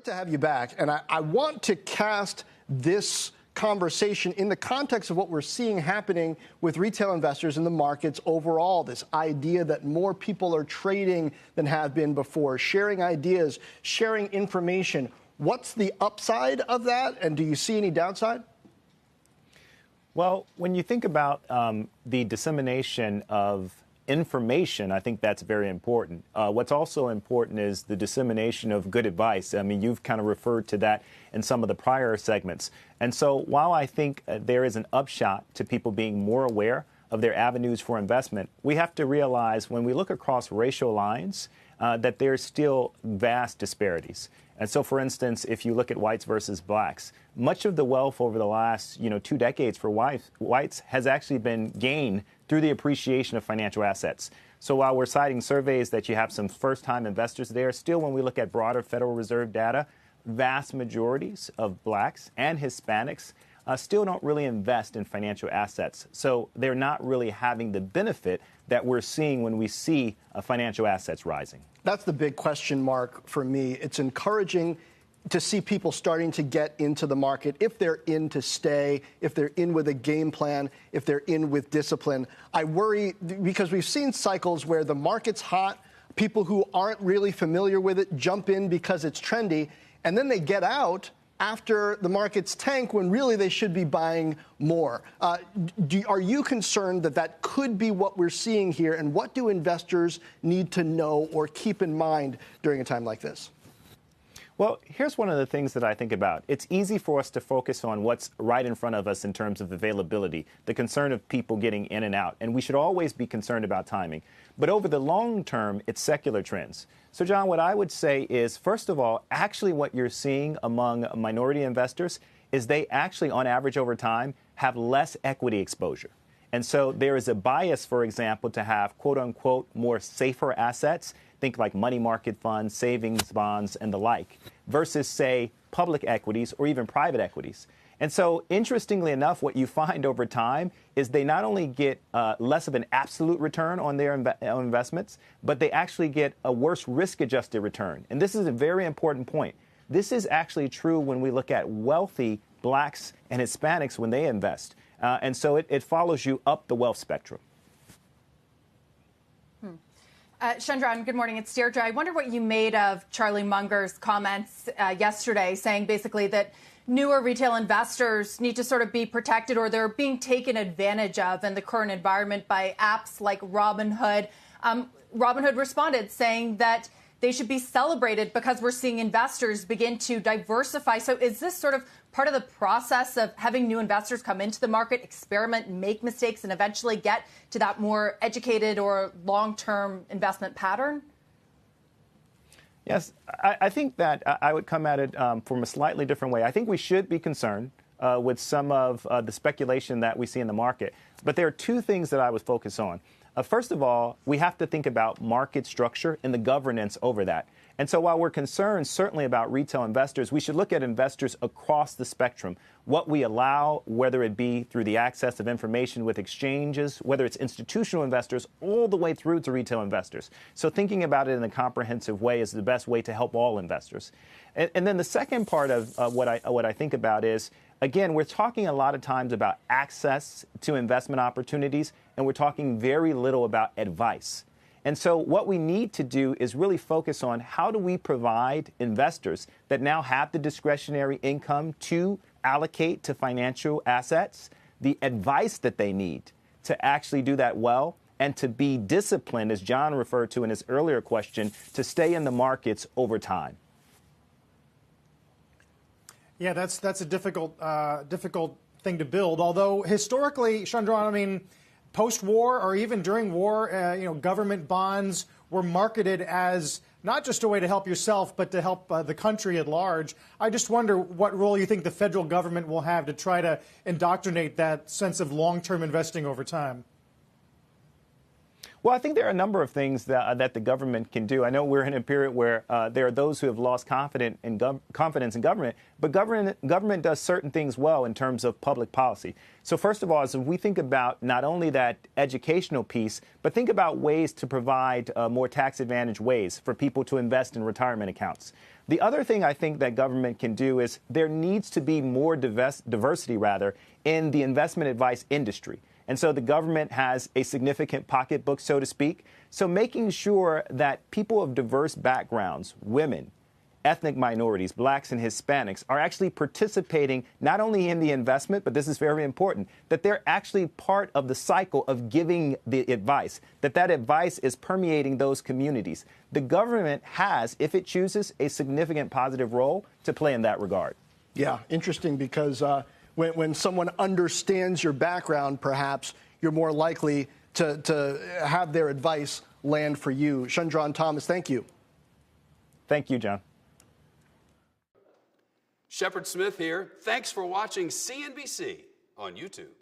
to have you back, and I want to cast this conversation in the context of what we're seeing happening with retail investors in the markets overall, this idea that more people are trading than have been before, sharing ideas, sharing information. What's the upside of that, and do you see any downside? Well, when you think about the dissemination of information, I think that's very important. What's also important is the dissemination of good advice. I mean, you've kind of referred to that in some of the prior segments. And so while I think there is an upshot to people being more aware of their avenues for investment, we have to realize when we look across racial lines that there's still vast disparities. And so, for instance, if you look at whites versus blacks, much of the wealth over the last 2 decades for whites has actually been gained through the appreciation of financial assets. So while we're citing surveys that you have some first-time investors there, still when we look at broader Federal Reserve data, vast majorities of blacks and Hispanics still don't really invest in financial assets. So they're not really having the benefit that we're seeing when we see financial assets rising. That's the big question mark for me. It's encouraging to see people starting to get into the market, if they're in to stay, if they're in with a game plan, if they're in with discipline. I worry because we've seen cycles where the market's hot, people who aren't really familiar with it jump in because it's trendy, and then they get out after the markets tank when really they should be buying more. Are you concerned that that could be what we're seeing here, and what do investors need to know or keep in mind during a time like this? Well, here's one of the things that I think about. It's easy for us to focus on what's right in front of us in terms of availability, the concern of people getting in and out, and we should always be concerned about timing. But over the long term, it's secular trends. So, John, what I would say is, first of all, actually what you're seeing among minority investors is they actually, on average over time, have less equity exposure. And so there is a bias, for example, to have, quote unquote, more safer assets. Think like money market funds, savings bonds, and the like, versus, say, public equities or even private equities. And so, interestingly enough, what you find over time is they not only get less of an absolute return on their investments, but they actually get a worse risk-adjusted return. And this is a very important point. This is actually true when we look at wealthy blacks and Hispanics when they invest. And so it follows you up the wealth spectrum. Shundrawn, good morning. It's Deirdre. I wonder what you made of Charlie Munger's comments yesterday, saying basically that newer retail investors need to sort of be protected, or they're being taken advantage of in the current environment by apps like Robinhood. Robinhood responded saying that they should be celebrated because we're seeing investors begin to diversify. So is this sort of part of the process of having new investors come into the market, experiment, make mistakes, and eventually get to that more educated or long-term investment pattern? Yes, I think that I would come at it from a slightly different way. I think we should be concerned with some of the speculation that we see in the market. But there are two things that I would focus on. First of all, we have to think about market structure and the governance over that. And so while we're concerned certainly about retail investors, we should look at investors across the spectrum. What we allow, whether it be through the access of information with exchanges, whether it's institutional investors, all the way through to retail investors. So thinking about it in a comprehensive way is the best way to help all investors. And then the second part of what I think about is, again, we're talking a lot of times about access to investment opportunities, and we're talking very little about advice. And so what we need to do is really focus on how do we provide investors that now have the discretionary income to allocate to financial assets the advice that they need to actually do that well and to be disciplined, as John referred to in his earlier question, to stay in the markets over time. Yeah, that's a difficult thing to build. Although historically, Shundrawn, I mean, post-war or even during war, government bonds were marketed as not just a way to help yourself, but to help the country at large. I just wonder what role you think the federal government will have to try to indoctrinate that sense of long-term investing over time. Well, I think there are a number of things that the government can do. I know we're in a period where there are those who have lost confidence in government, but government does certain things well in terms of public policy. So first of all, as we think about not only that educational piece, but think about ways to provide more tax-advantaged ways for people to invest in retirement accounts. The other thing I think that government can do is there needs to be more diversity in the investment advice industry. And so the government has a significant pocketbook, so to speak. So making sure that people of diverse backgrounds, women, ethnic minorities, blacks and Hispanics, are actually participating not only in the investment, but this is very important, that they're actually part of the cycle of giving the advice, that advice is permeating those communities. The government has, if it chooses, a significant positive role to play in that regard. Yeah, interesting, because when someone understands your background, perhaps you're more likely to have their advice land for you. Shundrawn Thomas, thank you. Thank you, John. Shepard Smith here. Thanks for watching CNBC on YouTube.